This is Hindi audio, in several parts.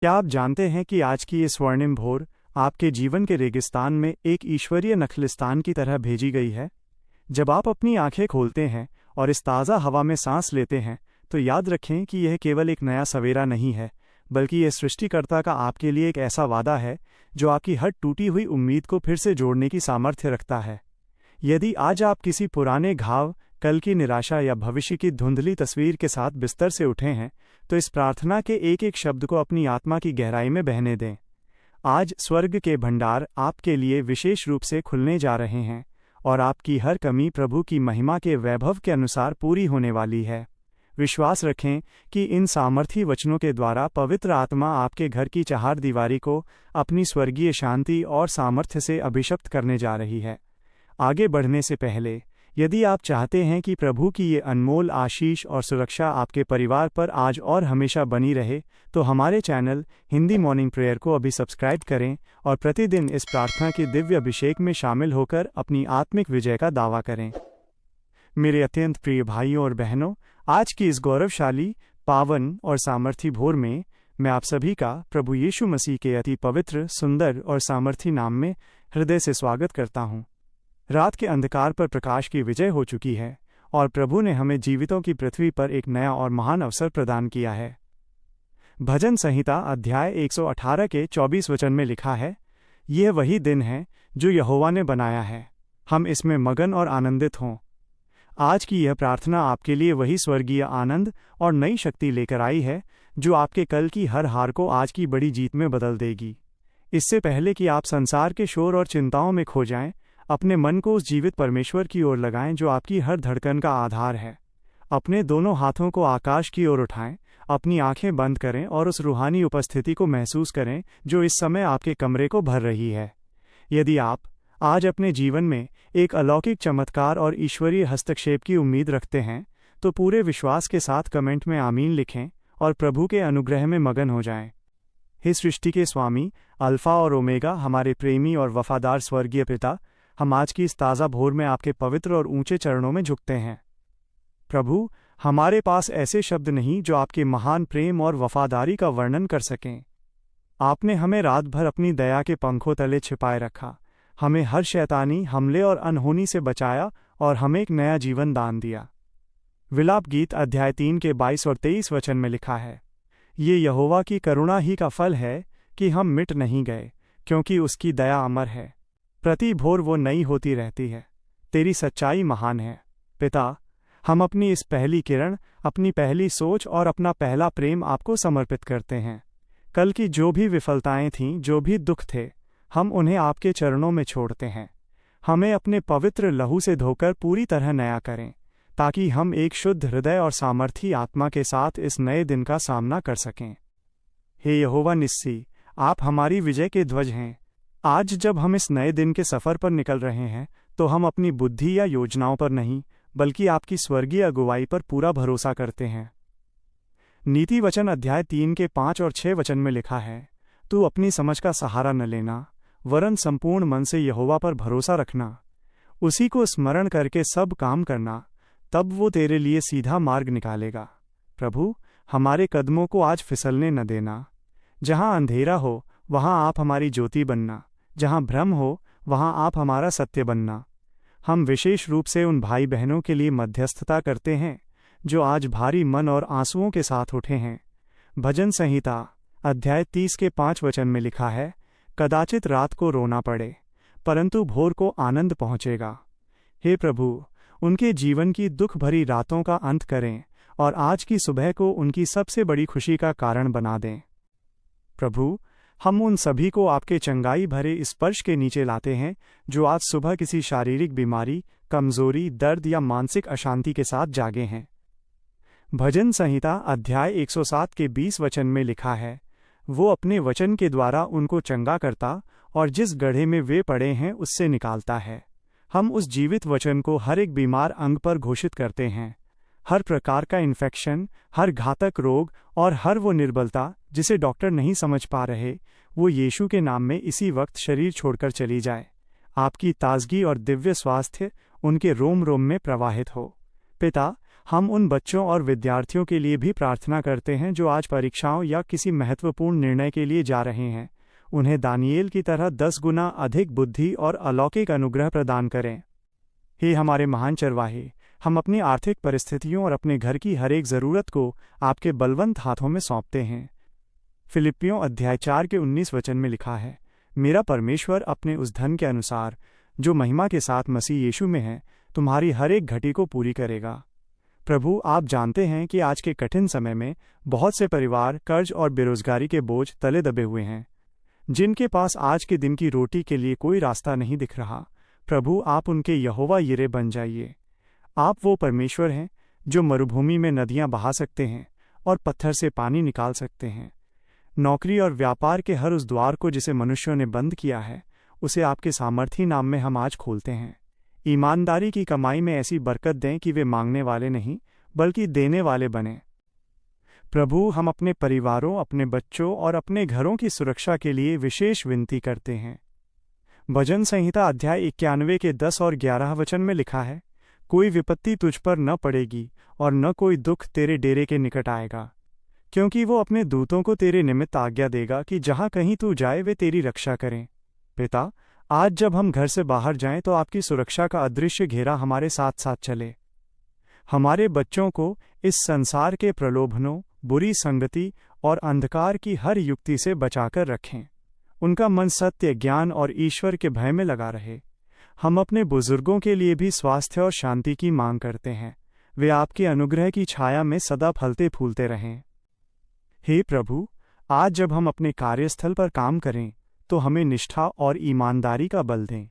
क्या आप जानते हैं कि आज की ये स्वर्णिम भोर आपके जीवन के रेगिस्तान में एक ईश्वरीय नखलिस्तान की तरह भेजी गई है? जब आप अपनी आंखें खोलते हैं और इस ताज़ा हवा में सांस लेते हैं, तो याद रखें कि यह केवल एक नया सवेरा नहीं है, बल्कि यह सृष्टिकर्ता का आपके लिए एक ऐसा वादा है जो आपकी हर टूटी हुई उम्मीद को फिर से जोड़ने की सामर्थ्य रखता है। यदि आज आप किसी पुराने घाव, कल की निराशा या भविष्य की धुंधली तस्वीर के साथ बिस्तर से उठे हैं, तो इस प्रार्थना के एक एक शब्द को अपनी आत्मा की गहराई में बहने दें। आज स्वर्ग के भंडार आपके लिए विशेष रूप से खुलने जा रहे हैं और आपकी हर कमी प्रभु की महिमा के वैभव के अनुसार पूरी होने वाली है। विश्वास रखें कि इन सामर्थी वचनों के द्वारा पवित्र आत्मा आपके घर की चारदीवारी को अपनी स्वर्गीय शांति और सामर्थ्य से अभिषिक्त करने जा रही है। आगे बढ़ने से पहले, यदि आप चाहते हैं कि प्रभु की ये अनमोल आशीष और सुरक्षा आपके परिवार पर आज और हमेशा बनी रहे, तो हमारे चैनल हिंदी मॉर्निंग प्रेयर को अभी सब्सक्राइब करें और प्रतिदिन इस प्रार्थना के दिव्य अभिषेक में शामिल होकर अपनी आत्मिक विजय का दावा करें। मेरे अत्यंत प्रिय भाइयों और बहनों, आज की इस गौरवशाली, पावन और सामर्थी भोर में मैं आप सभी का प्रभु यीशु मसीह के अति पवित्र, सुंदर और सामर्थी नाम में हृदय से स्वागत करता हूँ। रात के अंधकार पर प्रकाश की विजय हो चुकी है और प्रभु ने हमें जीवितों की पृथ्वी पर एक नया और महान अवसर प्रदान किया है। भजन संहिता अध्याय 118 के 24 वचन में लिखा है, यह वही दिन है जो यहोवा ने बनाया है, हम इसमें मगन और आनंदित हों। आज की यह प्रार्थना आपके लिए वही स्वर्गीय आनंद और नई शक्ति लेकर आई है जो आपके कल की हर हार को आज की बड़ी जीत में बदल देगी। इससे पहले कि आप संसार के शोर और चिंताओं में खो जाएं, अपने मन को उस जीवित परमेश्वर की ओर लगाएं जो आपकी हर धड़कन का आधार है। अपने दोनों हाथों को आकाश की ओर उठाएं, अपनी आंखें बंद करें और उस रूहानी उपस्थिति को महसूस करें जो इस समय आपके कमरे को भर रही है। यदि आप आज अपने जीवन में एक अलौकिक चमत्कार और ईश्वरीय हस्तक्षेप की उम्मीद रखते हैं, तो पूरे विश्वास के साथ कमेंट में आमीन लिखें और प्रभु के अनुग्रह में मगन हो जाएं। हे सृष्टि के स्वामी, अल्फा और ओमेगा, हमारे प्रेमी और वफादार स्वर्गीय पिता, हम आज की इस ताज़ा भोर में आपके पवित्र और ऊंचे चरणों में झुकते हैं। प्रभु, हमारे पास ऐसे शब्द नहीं जो आपके महान प्रेम और वफादारी का वर्णन कर सकें। आपने हमें रात भर अपनी दया के पंखों तले छिपाए रखा, हमें हर शैतानी हमले और अनहोनी से बचाया और हमें एक नया जीवन दान दिया। विलाप गीत अध्याय 3 के 22 और 23 वचन में लिखा है, ये यहोवा की करुणा ही का फल है कि हम मिट नहीं गए, क्योंकि उसकी दया अमर है। प्रति भोर वो नई होती रहती है। तेरी सच्चाई महान है। पिता, हम अपनी इस पहली किरण, अपनी पहली सोच और अपना पहला प्रेम आपको समर्पित करते हैं। कल की जो भी विफलताएं थीं, जो भी दुख थे, हम उन्हें आपके चरणों में छोड़ते हैं। हमें अपने पवित्र लहू से धोकर पूरी तरह नया करें, ताकि हम एक शुद्ध हृदय और सामर्थी आत्मा के साथ इस नए दिन का सामना कर सकें। हे यहोवा निस्सी, आप हमारी विजय के ध्वज हैं। आज जब हम इस नए दिन के सफ़र पर निकल रहे हैं, तो हम अपनी बुद्धि या योजनाओं पर नहीं, बल्कि आपकी स्वर्गीय अगुवाई पर पूरा भरोसा करते हैं। नीति वचन अध्याय 3 के 5 और 6 वचन में लिखा है, तू अपनी समझ का सहारा न लेना, वरन संपूर्ण मन से यहोवा पर भरोसा रखना। उसी को स्मरण करके सब काम करना, तब वो तेरे लिए सीधा मार्ग निकालेगा। प्रभु, हमारे कदमों को आज फिसलने न देना। जहाँ अंधेरा हो, वहाँ आप हमारी ज्योति बनना। जहाँ भ्रम हो, वहाँ आप हमारा सत्य बनना। हम विशेष रूप से उन भाई बहनों के लिए मध्यस्थता करते हैं जो आज भारी मन और आंसुओं के साथ उठे हैं। भजन संहिता अध्याय 30 के 5 वचन में लिखा है, कदाचित रात को रोना पड़े, परंतु भोर को आनंद पहुँचेगा। हे प्रभु, उनके जीवन की दुख भरी रातों का अंत करें और आज की सुबह को उनकी सबसे बड़ी खुशी का कारण बना दें। प्रभु, हम उन सभी को आपके चंगाई भरे स्पर्श के नीचे लाते हैं जो आज सुबह किसी शारीरिक बीमारी, कमजोरी, दर्द या मानसिक अशांति के साथ जागे हैं। भजन संहिता अध्याय 107 के 20 वचन में लिखा है, वो अपने वचन के द्वारा उनको चंगा करता और जिस गड्ढे में वे पड़े हैं उससे निकालता है। हम उस जीवित वचन को हर एक बीमार अंग पर घोषित करते हैं। हर प्रकार का इन्फेक्शन, हर घातक रोग और हर वो निर्बलता जिसे डॉक्टर नहीं समझ पा रहे, वो यीशु के नाम में इसी वक्त शरीर छोड़कर चली जाए। आपकी ताजगी और दिव्य स्वास्थ्य उनके रोम रोम में प्रवाहित हो। पिता, हम उन बच्चों और विद्यार्थियों के लिए भी प्रार्थना करते हैं जो आज परीक्षाओं या किसी महत्वपूर्ण निर्णय के लिए जा रहे हैं। उन्हें दानियेल की तरह 10 गुना अधिक बुद्धि और अलौकिक अनुग्रह प्रदान करें। हे हमारे महान चरवाहे, हम अपनी आर्थिक परिस्थितियों और अपने घर की हर एक ज़रूरत को आपके बलवंत हाथों में सौंपते हैं। फिलिप्पियों अध्याय 4 के 19 वचन में लिखा है, मेरा परमेश्वर अपने उस धन के अनुसार जो महिमा के साथ मसीह यीशु में है, तुम्हारी हर एक घटी को पूरी करेगा। प्रभु, आप जानते हैं कि आज के कठिन समय में बहुत से परिवार कर्ज और बेरोजगारी के बोझ तले दबे हुए हैं, जिनके पास आज के दिन की रोटी के लिए कोई रास्ता नहीं दिख रहा। प्रभु, आप उनके यहोवा यिरे बन जाइए। आप वो परमेश्वर हैं जो मरुभूमि में नदियां बहा सकते हैं और पत्थर से पानी निकाल सकते हैं। नौकरी और व्यापार के हर उस द्वार को जिसे मनुष्यों ने बंद किया है, उसे आपके सामर्थी नाम में हम आज खोलते हैं। ईमानदारी की कमाई में ऐसी बरकत दें कि वे मांगने वाले नहीं बल्कि देने वाले बने। प्रभु, हम अपने परिवारों, अपने बच्चों और अपने घरों की सुरक्षा के लिए विशेष विनती करते हैं। भजन संहिता अध्याय 91 के 10 और 11 वचन में लिखा है, कोई विपत्ति तुझ पर न पड़ेगी और न कोई दुख तेरे डेरे के निकट आएगा, क्योंकि वो अपने दूतों को तेरे निमित्त आज्ञा देगा कि जहाँ कहीं तू जाए वे तेरी रक्षा करें। पिता, आज जब हम घर से बाहर जाएं तो आपकी सुरक्षा का अदृश्य घेरा हमारे साथ साथ चले। हमारे बच्चों को इस संसार के प्रलोभनों, बुरी संगति और अंधकार की हर युक्ति से बचाकर रखें। उनका मन सत्य, ज्ञान और ईश्वर के भय में लगा रहे। हम अपने बुजुर्गों के लिए भी स्वास्थ्य और शांति की मांग करते हैं। वे आपके अनुग्रह की छाया में सदा फलते फूलते रहें। हे प्रभु, आज जब हम अपने कार्यस्थल पर काम करें तो हमें निष्ठा और ईमानदारी का बल दें।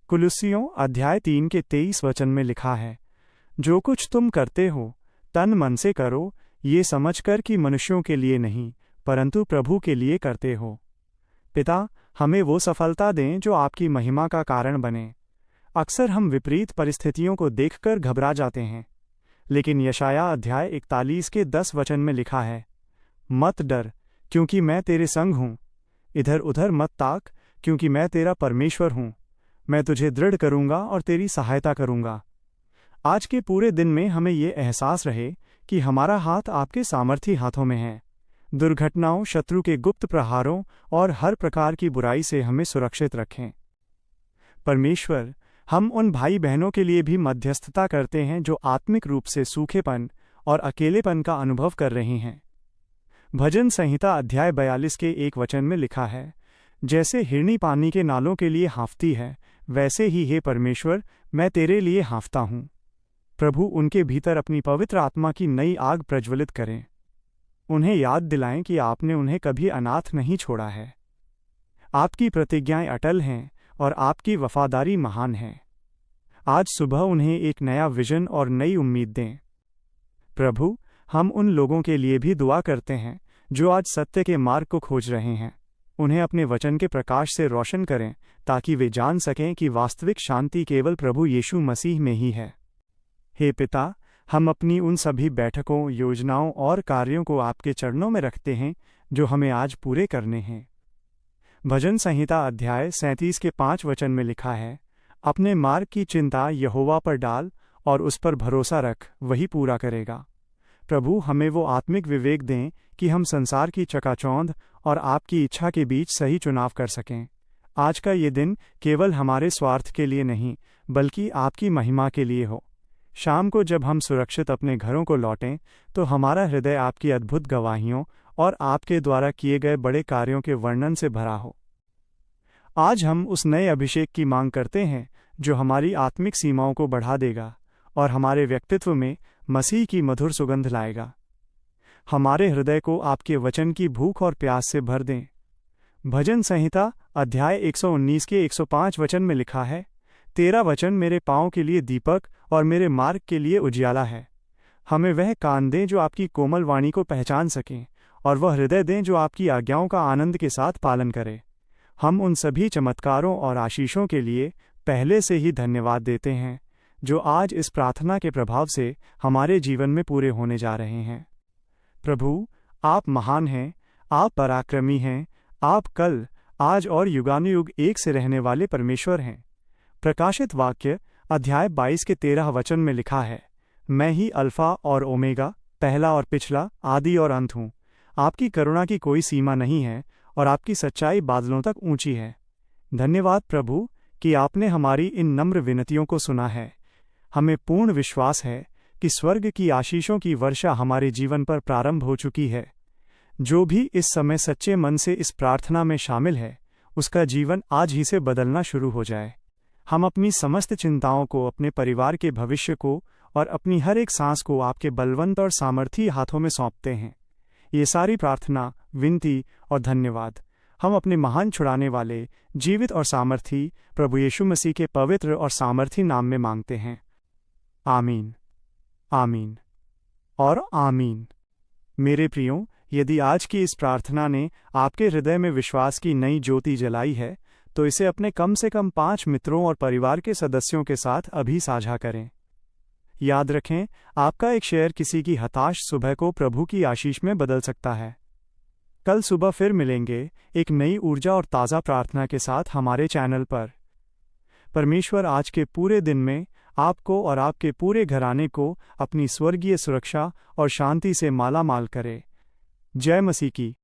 कुलुस्सियों अध्याय 3 के 23 वचन में लिखा है, जो कुछ तुम करते हो तन मन से करो, ये समझकर कि मनुष्यों के लिए नहीं परंतु प्रभु के लिए करते हो। पिता, हमें वो सफलता दें जो आपकी महिमा का कारण बने। अक्सर हम विपरीत परिस्थितियों को देखकर घबरा जाते हैं, लेकिन यशाया अध्याय 41 के 10 वचन में लिखा है, मत डर, क्योंकि मैं तेरे संग हूँ। इधर उधर मत ताक, क्योंकि मैं तेरा परमेश्वर हूँ। मैं तुझे दृढ़ करूँगा और तेरी सहायता करूँगा। आज के पूरे दिन में हमें ये एहसास रहे कि हमारा हाथ आपके सामर्थी हाथों में है। दुर्घटनाओं, शत्रु के गुप्त प्रहारों और हर प्रकार की बुराई से हमें सुरक्षित रखें। परमेश्वर, हम उन भाई बहनों के लिए भी मध्यस्थता करते हैं जो आत्मिक रूप से सूखेपन और अकेलेपन का अनुभव कर रहे हैं। भजन संहिता अध्याय 42 के 1 वचन में लिखा है, जैसे हिरनी पानी के नालों के लिए हाँफती है, वैसे ही हे परमेश्वर मैं तेरे लिए हाँफता हूँ। प्रभु, उनके भीतर अपनी पवित्र आत्मा की नई आग प्रज्वलित करें। उन्हें याद दिलाएं कि आपने उन्हें कभी अनाथ नहीं छोड़ा है। आपकी प्रतिज्ञाएं अटल हैं और आपकी वफादारी महान है। आज सुबह उन्हें एक नया विजन और नई उम्मीद दें। प्रभु, हम उन लोगों के लिए भी दुआ करते हैं जो आज सत्य के मार्ग को खोज रहे हैं। उन्हें अपने वचन के प्रकाश से रोशन करें ताकि वे जान सकें कि वास्तविक शांति केवल प्रभु यीशु मसीह में ही है। हे पिता, हम अपनी उन सभी बैठकों, योजनाओं और कार्यों को आपके चरणों में रखते हैं जो हमें आज पूरे करने हैं। भजन संहिता अध्याय 37 के 5 वचन में लिखा है, अपने मार्ग की चिंता यहोवा पर डाल और उस पर भरोसा रख, वही पूरा करेगा। प्रभु, हमें वो आत्मिक विवेक दें कि हम संसार की चकाचौंध और आपकी इच्छा के बीच सही चुनाव कर सकें। आज का ये दिन केवल हमारे स्वार्थ के लिए नहीं बल्कि आपकी महिमा के लिए हो। शाम को जब हम सुरक्षित अपने घरों को लौटें तो हमारा हृदय आपकी अद्भुत गवाहियों और आपके द्वारा किए गए बड़े कार्यों के वर्णन से भरा हो। आज हम उस नए अभिषेक की मांग करते हैं जो हमारी आत्मिक सीमाओं को बढ़ा देगा और हमारे व्यक्तित्व में मसीह की मधुर सुगंध लाएगा। हमारे हृदय को आपके वचन की भूख और प्यास से भर दें। भजन संहिता अध्याय 119 के 105 वचन में लिखा है, तेरा वचन मेरे पाँव के लिए दीपक और मेरे मार्ग के लिए उजियाला है। हमें वह कान दें जो आपकी कोमल वाणी को पहचान सकें और वह हृदय दें जो आपकी आज्ञाओं का आनंद के साथ पालन करे। हम उन सभी चमत्कारों और आशीषों के लिए पहले से ही धन्यवाद देते हैं जो आज इस प्रार्थना के प्रभाव से हमारे जीवन में पूरे होने जा रहे हैं। प्रभु, आप महान हैं, आप पराक्रमी हैं, आप कल, आज और युगानुयुग एक से रहने वाले परमेश्वर हैं। प्रकाशित वाक्य अध्याय 22 के 13 वचन में लिखा है, मैं ही अल्फ़ा और ओमेगा, पहला और पिछला, आदि और अंत हूँ। आपकी करुणा की कोई सीमा नहीं है और आपकी सच्चाई बादलों तक ऊंची है। धन्यवाद प्रभु कि आपने हमारी इन नम्र विनतियों को सुना है। हमें पूर्ण विश्वास है कि स्वर्ग की आशीषों की वर्षा हमारे जीवन पर प्रारंभ हो चुकी है। जो भी इस समय सच्चे मन से इस प्रार्थना में शामिल है, उसका जीवन आज ही से बदलना शुरू हो जाए। हम अपनी समस्त चिंताओं को, अपने परिवार के भविष्य को और अपनी हर एक सांस को आपके बलवंत और सामर्थी हाथों में सौंपते हैं। ये सारी प्रार्थना, विनती और धन्यवाद हम अपने महान छुड़ाने वाले, जीवित और सामर्थी प्रभु यीशु मसीह के पवित्र और सामर्थी नाम में मांगते हैं। आमीन, आमीन और आमीन। मेरे प्रियो, यदि आज की इस प्रार्थना ने आपके हृदय में विश्वास की नई ज्योति जलाई है, तो इसे अपने कम से कम 5 मित्रों और परिवार के सदस्यों के साथ अभी साझा करें। याद रखें, आपका एक शेयर किसी की हताश सुबह को प्रभु की आशीष में बदल सकता है। कल सुबह फिर मिलेंगे एक नई ऊर्जा और ताज़ा प्रार्थना के साथ हमारे चैनल पर। परमेश्वर आज के पूरे दिन में आपको और आपके पूरे घराने को अपनी स्वर्गीय सुरक्षा और शांति से माला माल करे। जय मसीह की।